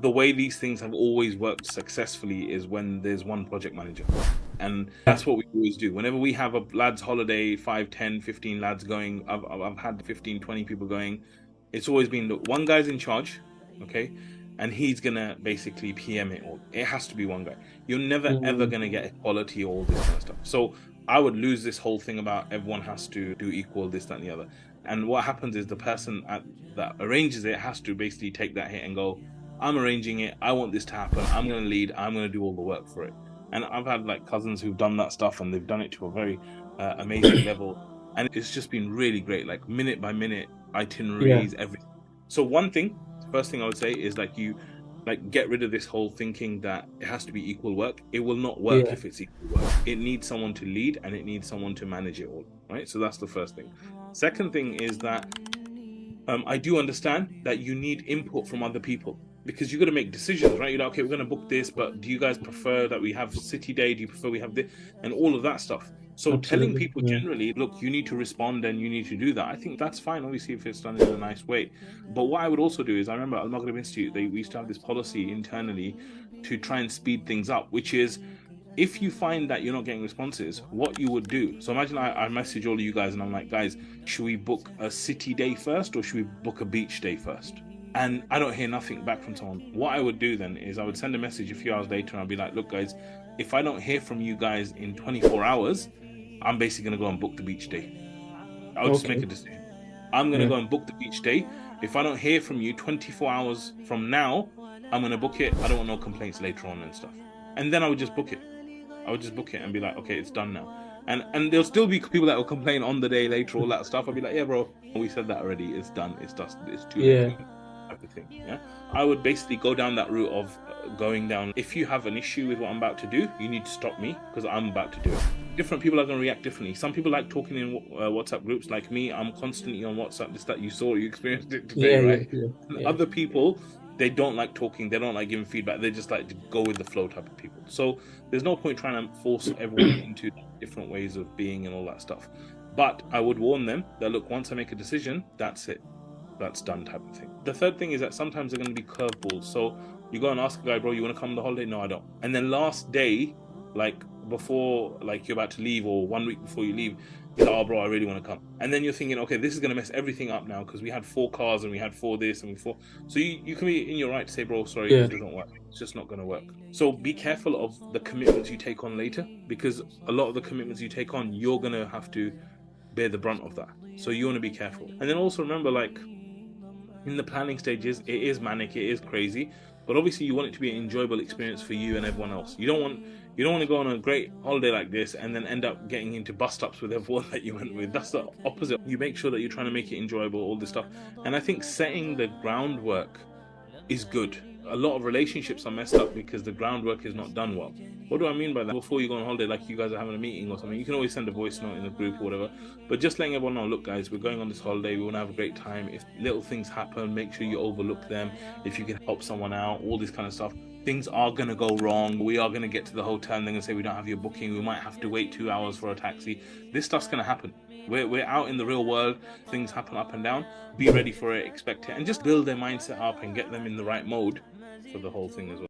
the way these things have always worked successfully is when there's one project manager. And that's what we always do. Whenever we have a lads holiday, 5, 10, 15 lads going, I've had 15, 20 people going. It's always been, look, one guy's in charge, okay? And he's gonna basically PM it all. It has to be one guy. You're never ever gonna get equality or all this kind of stuff. So I would lose this whole thing about everyone has to do equal, this, that, and the other. And what happens is the person that arranges it has to basically take that hit and go, I'm arranging it, I want this to happen, I'm going to lead, I'm going to do all the work for it. And I've had like cousins who've done that stuff, and they've done it to a very amazing level. And it's just been really great, like minute by minute itineraries, everything. So one thing, first thing I would say is like get rid of this whole thinking that it has to be equal work. It will not work if it's equal work. It needs someone to lead, and it needs someone to manage it all, right? So that's the first thing. Second thing is that I do understand that you need input from other people, because you've got to make decisions, right? You're like, okay, we're going to book this, but do you guys prefer that we have city day? Do you prefer we have this? And all of that stuff. So telling people generally, look, you need to respond and you need to do that, I think that's fine, obviously, if it's done in a nice way. But what I would also do is, I remember at Al-Maghrib Institute, we used to have this policy internally to try and speed things up, which is, if you find that you're not getting responses, what you would do. So imagine I message all of you guys and I'm like, guys, should we book a city day first or should we book a beach day first? And I don't hear nothing back from someone. What I would do then is I would send a message a few hours later and I'll be like, look guys, if I don't hear from you guys in 24 hours, I'm basically going to go and book the beach day. I'll just make a decision. I'm going to go and book the beach day. If I don't hear from you 24 hours from now, I'm going to book it. I don't want no complaints later on and stuff. And then I would just book it. I would just book it and be like, okay, it's done now. And there'll still be people that will complain on the day later, all that stuff. I'll be like, yeah, bro, we said that already. It's done. It's dust. It's too late. Type of thing. Yeah. I would basically go down that route of going down. If you have an issue with what I'm about to do, you need to stop me because I'm about to do it. Different people are going to react differently. Some people like talking in WhatsApp groups. Like me, I'm constantly on WhatsApp. This, that you saw, you experienced it today, right? And other people, they don't like talking, they don't like giving feedback, they just like to go with the flow type of people. So there's no point trying to force everyone into different ways of being and all that stuff. But I would warn them that, look, once I make a decision, that's it, that's done type of thing. The third thing is that sometimes they're going to be curveballs. So you go and ask a guy, bro, you want to come on the holiday? No, I don't. And then last day, like before, like you're about to leave, or 1 week before you leave, you're like, oh bro, I really want to come. And then you're thinking, okay, this is going to mess everything up now because we had 4 cars and we had 4 this and 4. So you can be in your right to say, bro, sorry, this doesn't work. It's just not going to work. So be careful of the commitments you take on later, because a lot of the commitments you take on, you're going to have to bear the brunt of that. So you want to be careful. And then also remember, like in the planning stages, it is manic, it is crazy, but obviously you want it to be an enjoyable experience for you and everyone else. You don't want to go on a great holiday like this and then end up getting into bust-ups with everyone that you went with. That's the opposite. You make sure that you're trying to make it enjoyable, all this stuff. And I think setting the groundwork is good. A lot of relationships are messed up because the groundwork is not done well. What do I mean by that? Before you go on holiday, like you guys are having a meeting or something, you can always send a voice note in the group or whatever, but just letting everyone know, look guys, we're going on this holiday, we want to have a great time. If little things happen, make sure you overlook them. If you can help someone out, all this kind of stuff. Things are going to go wrong. We are going to get to the hotel and they're going to say we don't have your booking. We might have to wait 2 hours for a taxi. This stuff's going to happen. We're out in the real world. Things happen up and down. Be ready for it, expect it, and just build their mindset up and get them in the right mode for the whole thing as well.